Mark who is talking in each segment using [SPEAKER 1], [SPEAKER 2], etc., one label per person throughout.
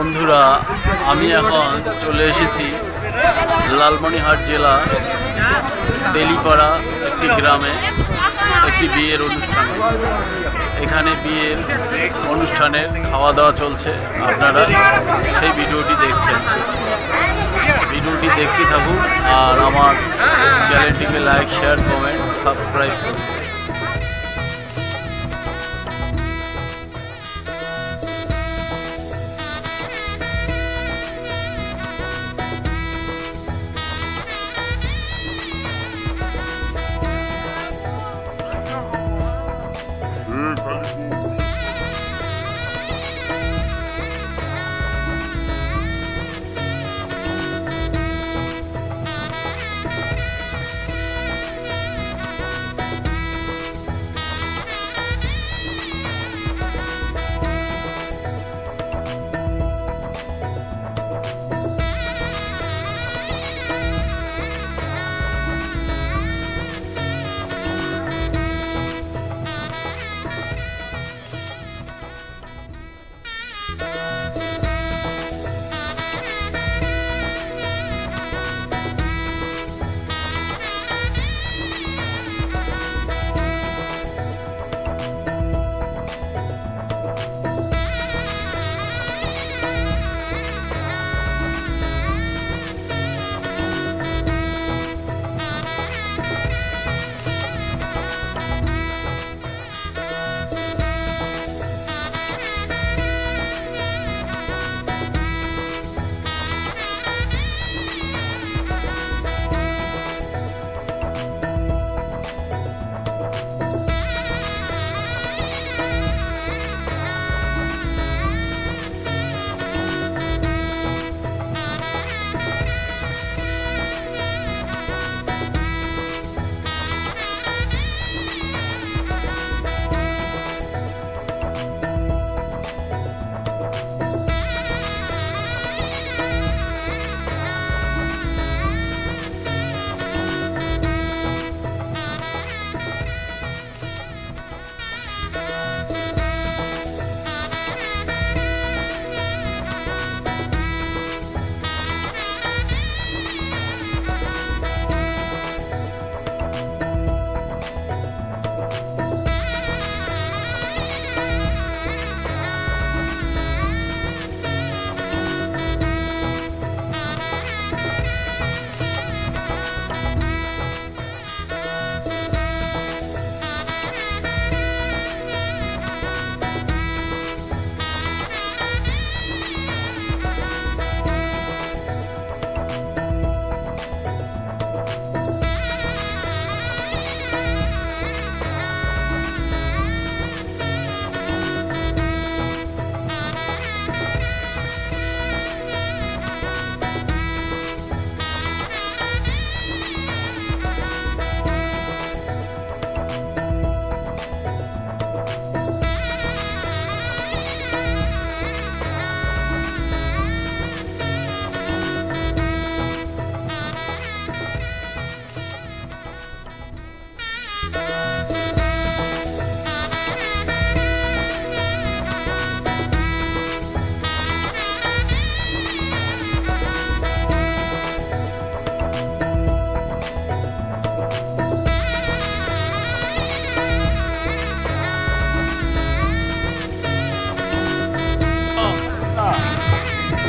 [SPEAKER 1] বন্ধুরা, আমি এখন চলে এসেছি লালমনিরহাট জেলা তেলিপাড়া একটি গ্রামে একটি বিয়ের অনুষ্ঠানে। এখানে বিয়ের অনুষ্ঠানের খাওয়া দাওয়া চলছে, আপনারা সেই ভিডিওটি দেখছেন। ভিডিওটি দেখতে থাকুন আর আমার চ্যানেলটিকে লাইক, শেয়ার, কমেন্ট, সাবস্ক্রাইব করুন।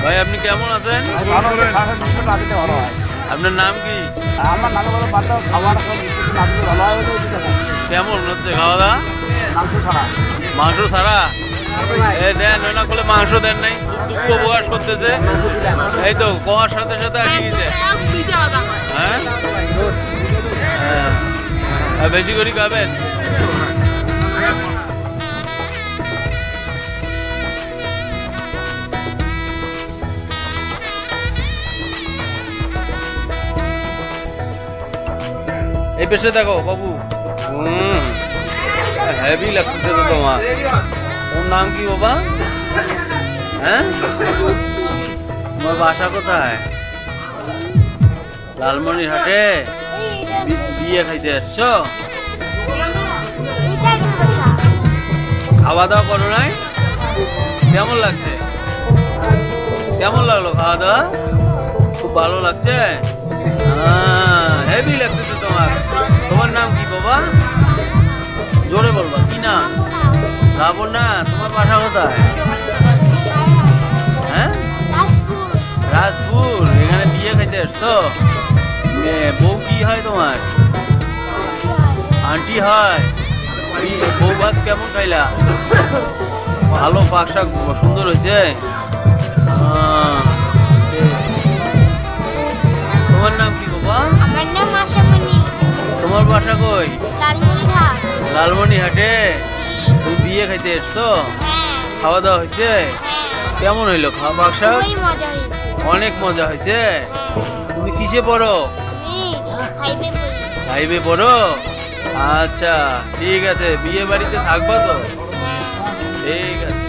[SPEAKER 1] ভাই, আপনি কেমন আছেন? আপনার নাম কি?
[SPEAKER 2] আমার নাম হলো খাবার ভালো হয়।
[SPEAKER 1] কেমন হচ্ছে খাওয়া দাওয়া?
[SPEAKER 2] মাংস ছাড়া।
[SPEAKER 1] মাংস ছাড়া? দেন না করলে মাংস দেন নাই, খুব দুঃখ প্রকাশ করতেছে। এই তো কোয়ার সাথে সাথে আসি গেছে। হ্যাঁ, বেশি করে খাবেন। এই পেশে দেখো বাবু, হেভি লাগতেছে তো তোমার। ওর নাম কি বাবা? হ্যাঁ, তোমার বাসা কোথায়? লালমনিরহাটে বিয়ে খাইতে আসছো? খাওয়া দাওয়া করো নাই? কেমন লাগছে? কেমন লাগলো খাওয়া দাওয়া? খুব ভালো লাগছে, হেভি লাগতেছে তোমার। তোমার নাম কি বাবা? জোরে বলবা, কি নাম? লাবণ্য। তোমার বাসা কোথায়? হ্যাঁ, রাজপুর। এখানে বিয়ে খাইতে এসছো? বউ কি হয় তোমার? আন্টি হয়। বউ ভাত কেমন খাইলা? ভালো, পাক শাক সুন্দর হয়েছে। তোমার নাম কি বাবা?
[SPEAKER 3] আমার নাম আশামণি।
[SPEAKER 1] তোমার বাসা কই?
[SPEAKER 3] লালমনিরহাট।
[SPEAKER 1] লালমনিরহাটে। তুমি বিয়ে খাইতে এসছো?
[SPEAKER 3] হ্যাঁ।
[SPEAKER 1] খাওয়া দাওয়া হয়েছে?
[SPEAKER 3] হ্যাঁ।
[SPEAKER 1] কেমন হইলো খাওয়া পাক শাক?
[SPEAKER 3] খুবই মজা হয়েছে।
[SPEAKER 1] অনেক মজা হয়েছে।
[SPEAKER 3] হ্যাঁ।
[SPEAKER 1] তুমি কিসে পড়ো?
[SPEAKER 3] আমি 5-এ পড়ি।
[SPEAKER 1] 5-এ পড়ো? আচ্ছা ঠিক আছে, বিয়ে বাড়িতে থাকবা তো? ঠিক আছে।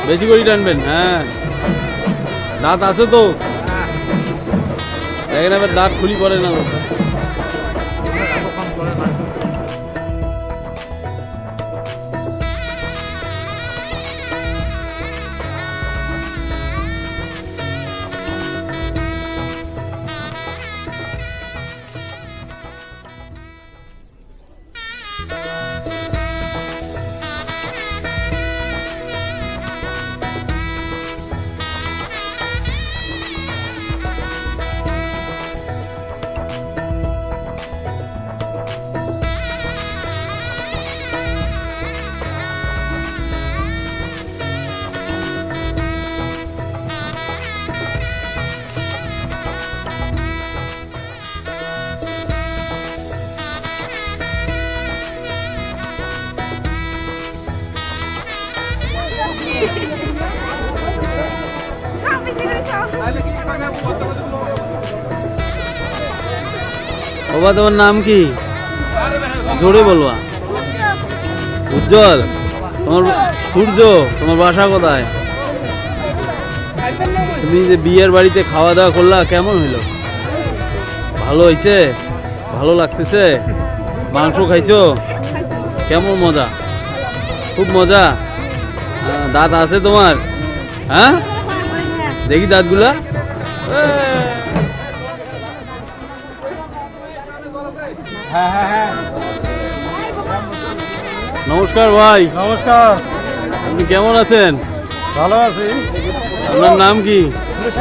[SPEAKER 2] বেশি করে টানবেন। হ্যাঁ, দাঁত আছে তো, দেখেন আবার দাঁত খুলি পড়ে না। বাবা তোমার নাম কি? জোরে বলবা। উজ্জ্বল। তোমার সূর্য, তোমার বাসা কোথায়? তুমি যে বিয়ের বাড়িতে খাওয়া দাওয়া করলা, কেমন হইলো? ভালো হয়েছে? ভালো লাগতেছে? মাংস খাইছো? কেমন মজা? খুব মজা। দাঁত আছে তোমার? হ্যাঁ, দেখি দাঁতগুলা। নমস্কার ভাই।
[SPEAKER 4] নমস্কার।
[SPEAKER 2] আপনি কেমন আছেন?
[SPEAKER 4] ভালো আছি।
[SPEAKER 2] আপনার নাম কি?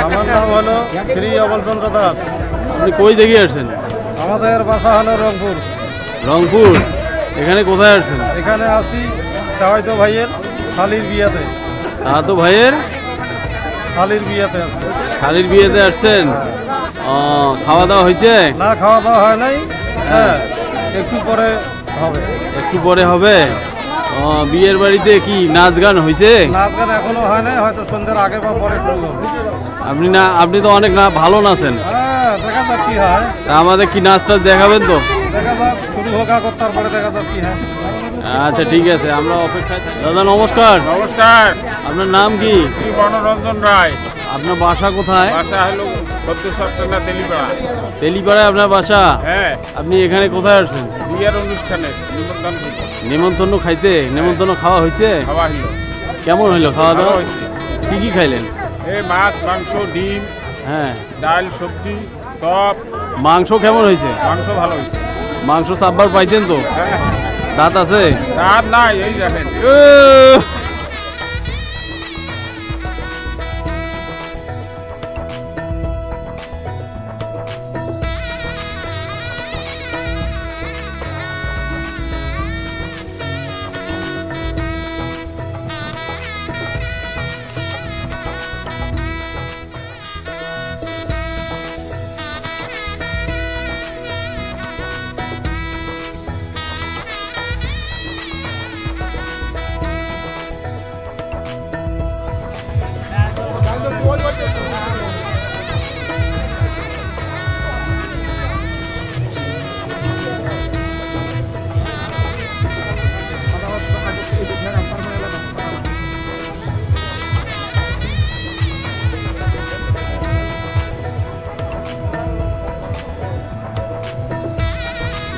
[SPEAKER 4] আমার নাম হলো শ্রী অবলচন্দ্র দাস।
[SPEAKER 2] আপনি কই দেখে আসছেন?
[SPEAKER 4] আমাদের বাসা হলো রংপুর।
[SPEAKER 2] রংপুর। এখানে কোথায় আসছেন?
[SPEAKER 4] এখানে আছি হয়তো ভাইয়ের শালির বিয়াতে।
[SPEAKER 2] তো ভাইয়ের
[SPEAKER 4] শালির বিয়াতে আসছে।
[SPEAKER 2] শালির বিয়েতে আসছেন? ও, খাওয়া দাওয়া হয়েছে?
[SPEAKER 4] না, খাওয়া দাওয়া হয় নাই। হ্যাঁ, একটু পরে হবে।
[SPEAKER 2] একটু পরে হবে। ও, বিয়ের বাড়িতে কি নাচ গান হয়েছে?
[SPEAKER 4] নাচ গান এখনো হয় নাই, হয়তো সন্ধ্যের আগে বা পরে শুরু হবে।
[SPEAKER 2] আপনি তো অনেক ভালো নাচেন।
[SPEAKER 4] হ্যাঁ, দেখা যাক কি হয়।
[SPEAKER 2] তা আমাদের কি নাচ টাচ দেখাবেন তো?
[SPEAKER 4] দেখা যাক, শুরু হোক আগে, তারপরে দেখা যাক কি হয়।
[SPEAKER 2] আচ্ছা ঠিক আছে, আমরা অপেক্ষায় থাকি। দাদা নমস্কার।
[SPEAKER 5] নমস্কার।
[SPEAKER 2] আপনার নাম কি?
[SPEAKER 5] শ্রী মনোরঞ্জন রায়।
[SPEAKER 2] আপনার বাসা কোথায়?
[SPEAKER 5] বাসা হলো সত্যসপ্তনা তেলিপাড়া।
[SPEAKER 2] তেলিপাড়ায় আপনার বাসা?
[SPEAKER 5] হ্যাঁ,
[SPEAKER 2] আপনি এখানে কোথায় আসছেন?
[SPEAKER 5] বিয়ের অনুষ্ঠানে নিমন্ত্রণ করছি।
[SPEAKER 2] নেমন্তন্ন খাইতে? নেমন্তন্ন খাওয়া হয়েছে?
[SPEAKER 5] খাওয়া হলো।
[SPEAKER 2] কেমন হইলো খাওয়া
[SPEAKER 5] ভালো
[SPEAKER 2] দাওয়া?
[SPEAKER 5] হয়েছে।
[SPEAKER 2] কি কি খাইলেন?
[SPEAKER 5] এই মাছ, মাংস, ডিম,
[SPEAKER 2] হ্যাঁ।
[SPEAKER 5] ডাল, সবজি সব।
[SPEAKER 2] মাংস কেমন হয়েছে?
[SPEAKER 5] মাংস ভালো হয়েছে।
[SPEAKER 2] মাংস চাপবার পাইছেন তো?
[SPEAKER 5] হ্যাঁ,
[SPEAKER 2] দাঁত আছে?
[SPEAKER 5] রাত নাই, এই দেখেন।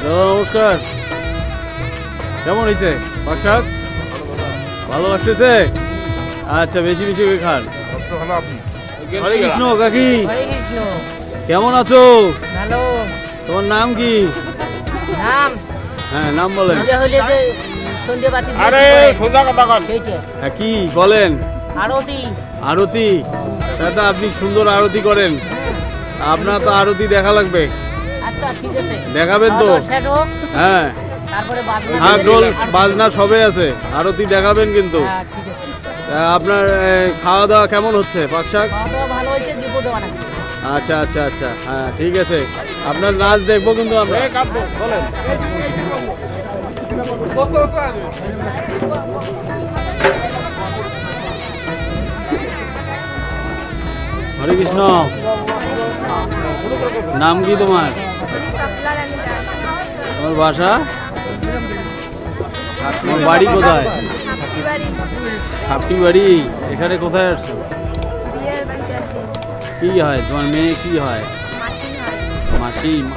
[SPEAKER 2] দাদা নমস্কার। কেমন হয়েছে বাকশাক? ভালো লাগতেছে? আচ্ছা, বেশি বেশি করে খান। হরে কৃষ্ণ কাকি,
[SPEAKER 6] হরে কৃষ্ণ।
[SPEAKER 2] কেমন আছো?
[SPEAKER 6] ভালো।
[SPEAKER 2] তোমার নাম কি?
[SPEAKER 6] নাম
[SPEAKER 2] হ্যাঁ, নাম বলেন।
[SPEAKER 6] এটা হইলে যে সন্ধ্যে বাতি দিয়ে
[SPEAKER 5] আরে
[SPEAKER 6] করে,
[SPEAKER 5] সোজা কথা কন।
[SPEAKER 6] সেইটা
[SPEAKER 2] হ্যাঁ, কি বলেন?
[SPEAKER 6] আরতি।
[SPEAKER 2] আরতি? দাদা আপনি সুন্দর আরতি করেন। আপনার তো আরতি দেখা লাগবে।
[SPEAKER 6] আচ্ছা ঠিক আছে,
[SPEAKER 2] দেখাবেন তো?
[SPEAKER 6] খাওয়া দাওয়া শেষ হোক,
[SPEAKER 2] হ্যাঁ,
[SPEAKER 6] তারপরে বাজনা
[SPEAKER 2] ঢাক
[SPEAKER 6] দিয়ে
[SPEAKER 2] ঢোল
[SPEAKER 6] দিলাম।
[SPEAKER 2] বাজনা সবে আছে, আরতি দেখাবেন কিন্তু।
[SPEAKER 6] হ্যাঁ, ঠিক আছে।
[SPEAKER 2] আপনার খাওয়া দাওয়া কেমন হচ্ছে পাকশাক?
[SPEAKER 6] খাওয়া দাওয়া ভালো হয়েছে, দীপও দেওয়া নাকি।
[SPEAKER 2] আচ্ছা আচ্ছা আচ্ছা, হ্যাঁ ঠিক আছে। আপনার নাচ দেখবো কিন্তু আমরা।
[SPEAKER 5] এই কাব্য বলেন।
[SPEAKER 2] হরে কৃষ্ণ। নাম কি তোমার? তোমার বাসা? তোমার বাড়ি কোথায়? হাপটি বাড়ি। এখানে কোথায় আসছো? কি হয় তোমার মেয়ে? কি হয়? মাসি।